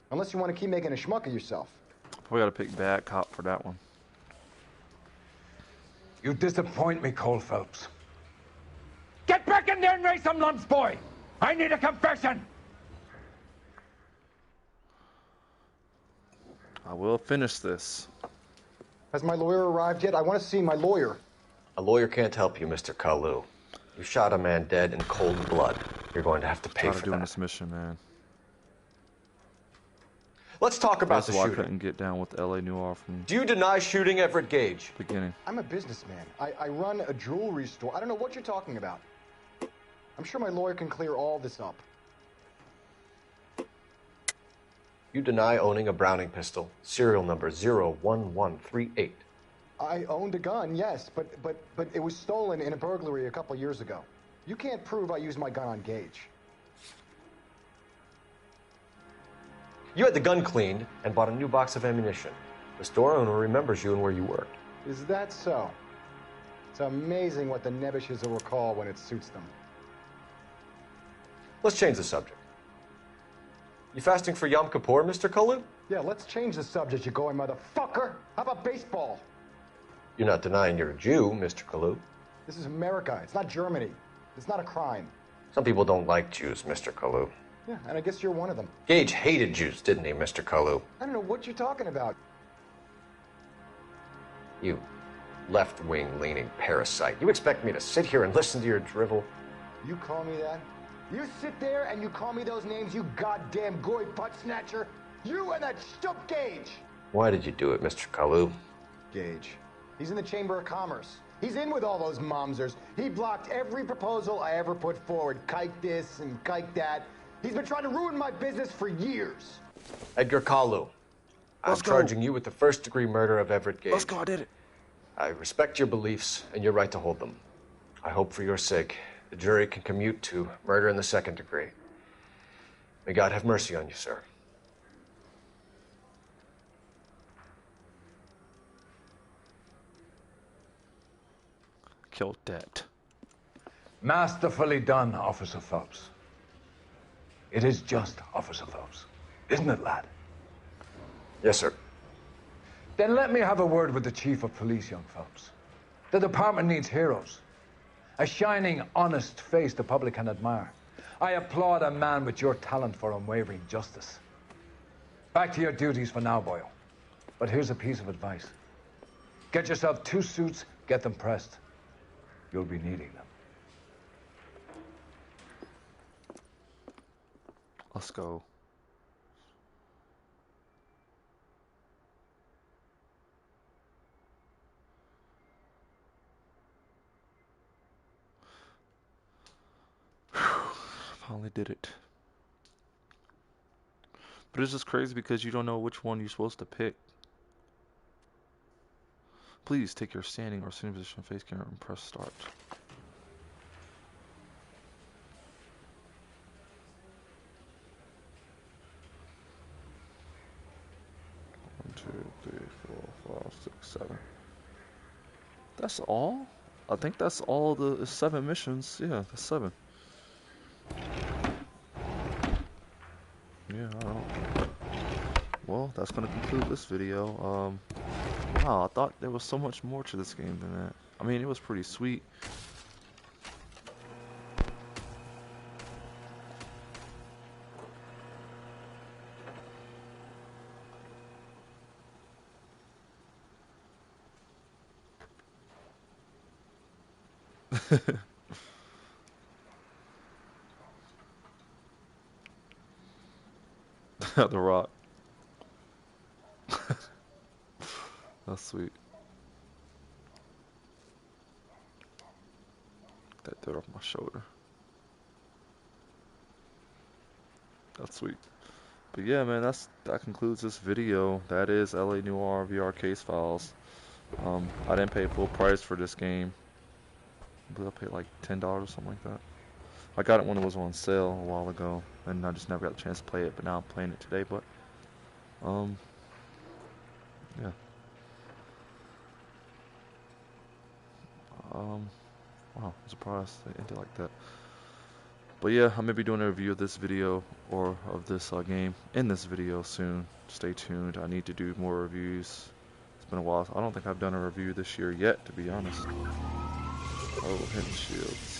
Unless you want to keep making a schmuck of yourself. We gotta pick bad cop for that one. You disappoint me, Cole Phelps. Get back in there and raise some lumps, boy! I need a confession! I will finish this. Has my lawyer arrived yet? I want to see my lawyer. A lawyer can't help you, Mr. Kalu. You shot a man dead in cold blood. You're going to have to pay for doing that. this mission, man. Let's talk about the That's why I shooting. couldn't get down with LA Noire from Do you deny shooting Everett Gage? beginning. I'm a businessman. I run a jewelry store. I don't know what you're talking about. I'm sure my lawyer can clear all this up. You deny owning a Browning pistol, serial number 01138. I owned a gun, yes, but it was stolen in a burglary a couple years ago. You can't prove I used my gun on Gage. You had the gun cleaned and bought a new box of ammunition. The store owner remembers you and where you worked. Is that so? It's amazing what the nebbishes will recall when it suits them. Let's change the subject. You fasting for Yom Kippur, Mr. Kalu? Yeah, let's change the subject, you going motherfucker. How about baseball? You're not denying you're a Jew, Mr. Kalu. This is America. It's not Germany. It's not a crime. Some people don't like Jews, Mr. Kalu. Yeah, and I guess you're one of them. Gage hated Jews, didn't he, Mr. Kalu? I don't know what you're talking about. You left-wing leaning parasite. You expect me to sit here and listen to your drivel? You call me that? You sit there and you call me those names, you goddamn goy butt snatcher? You and that stup Gage! Why did you do it, Mr. Kalu? Gage. He's in the Chamber of Commerce. He's in with all those momsers. He blocked every proposal I ever put forward. Kike this and kike that. He's been trying to ruin my business for years. Edgar Kalu. I'm charging you with the first-degree murder of Everett Gage. Let's go, I did it. I respect your beliefs and your right to hold them. I hope for your sake the jury can commute to murder in the second degree. May God have mercy on you, sir. Killed that. Masterfully done, Officer Phelps. It is just, Officer Phelps. Isn't it, lad? Yes, sir. Then let me have a word with the Chief of Police, young Phelps. The department needs heroes. A shining, honest face the public can admire. I applaud a man with your talent for unwavering justice. Back to your duties for now, boyo. But here's a piece of advice. Get yourself 2 suits, get them pressed. You'll be needing them. Let's go. Finally did it. But it's just crazy because you don't know which one you're supposed to pick. Please take your standing or sitting position, face camera, and press start. One, 2, 3, 4, 5, 6, 7. That's all? I think that's all the 7 missions. Yeah, that's 7. Yeah, I don't know. Well, that's gonna conclude this video. Wow, I thought there was so much more to this game than that. I mean, it was pretty sweet. The Rock. That's sweet. That dirt off my shoulder. That's sweet. But yeah, man, that concludes this video. That is LA Noire VR case files. I didn't pay full price for this game. I believe I paid like $10 or something like that. I got it when it was on sale a while ago, and I just never got a chance to play it. But now I'm playing it today. But yeah. Wow, I'm surprised they ended like that. But yeah, I'm gonna be doing a review of this video or of this game in this video soon. Stay tuned. I need to do more reviews. It's been a while. I don't think I've done a review this year yet, to be honest. Oh, hidden shields.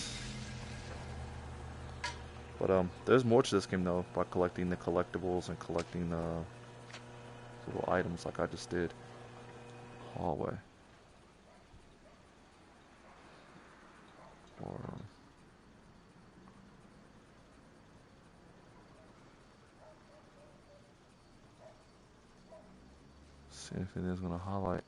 But there's more to this game though, by collecting the collectibles and collecting the little items like I just did. Hallway. Or see if it is gonna highlight.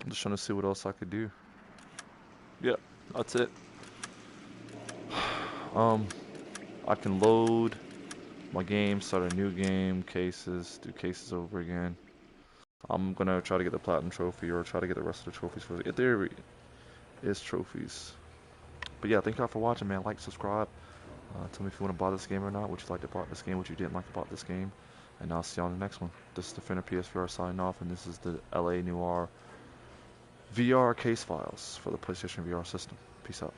I'm just trying to see what else I could do. Yeah, that's it. I can load my game, start a new game, cases, do cases over again. I'm gonna try to get the platinum trophy or try to get the rest of the trophies for it. If there is trophies. But yeah, thank y'all for watching, man. Like, subscribe. Tell me if you want to buy this game or not. What you liked about this game, what you didn't like about this game. And I'll see you on the next one. This is Defender PSVR signing off, and this is the LA Noire VR case files for the PlayStation VR system. Peace out.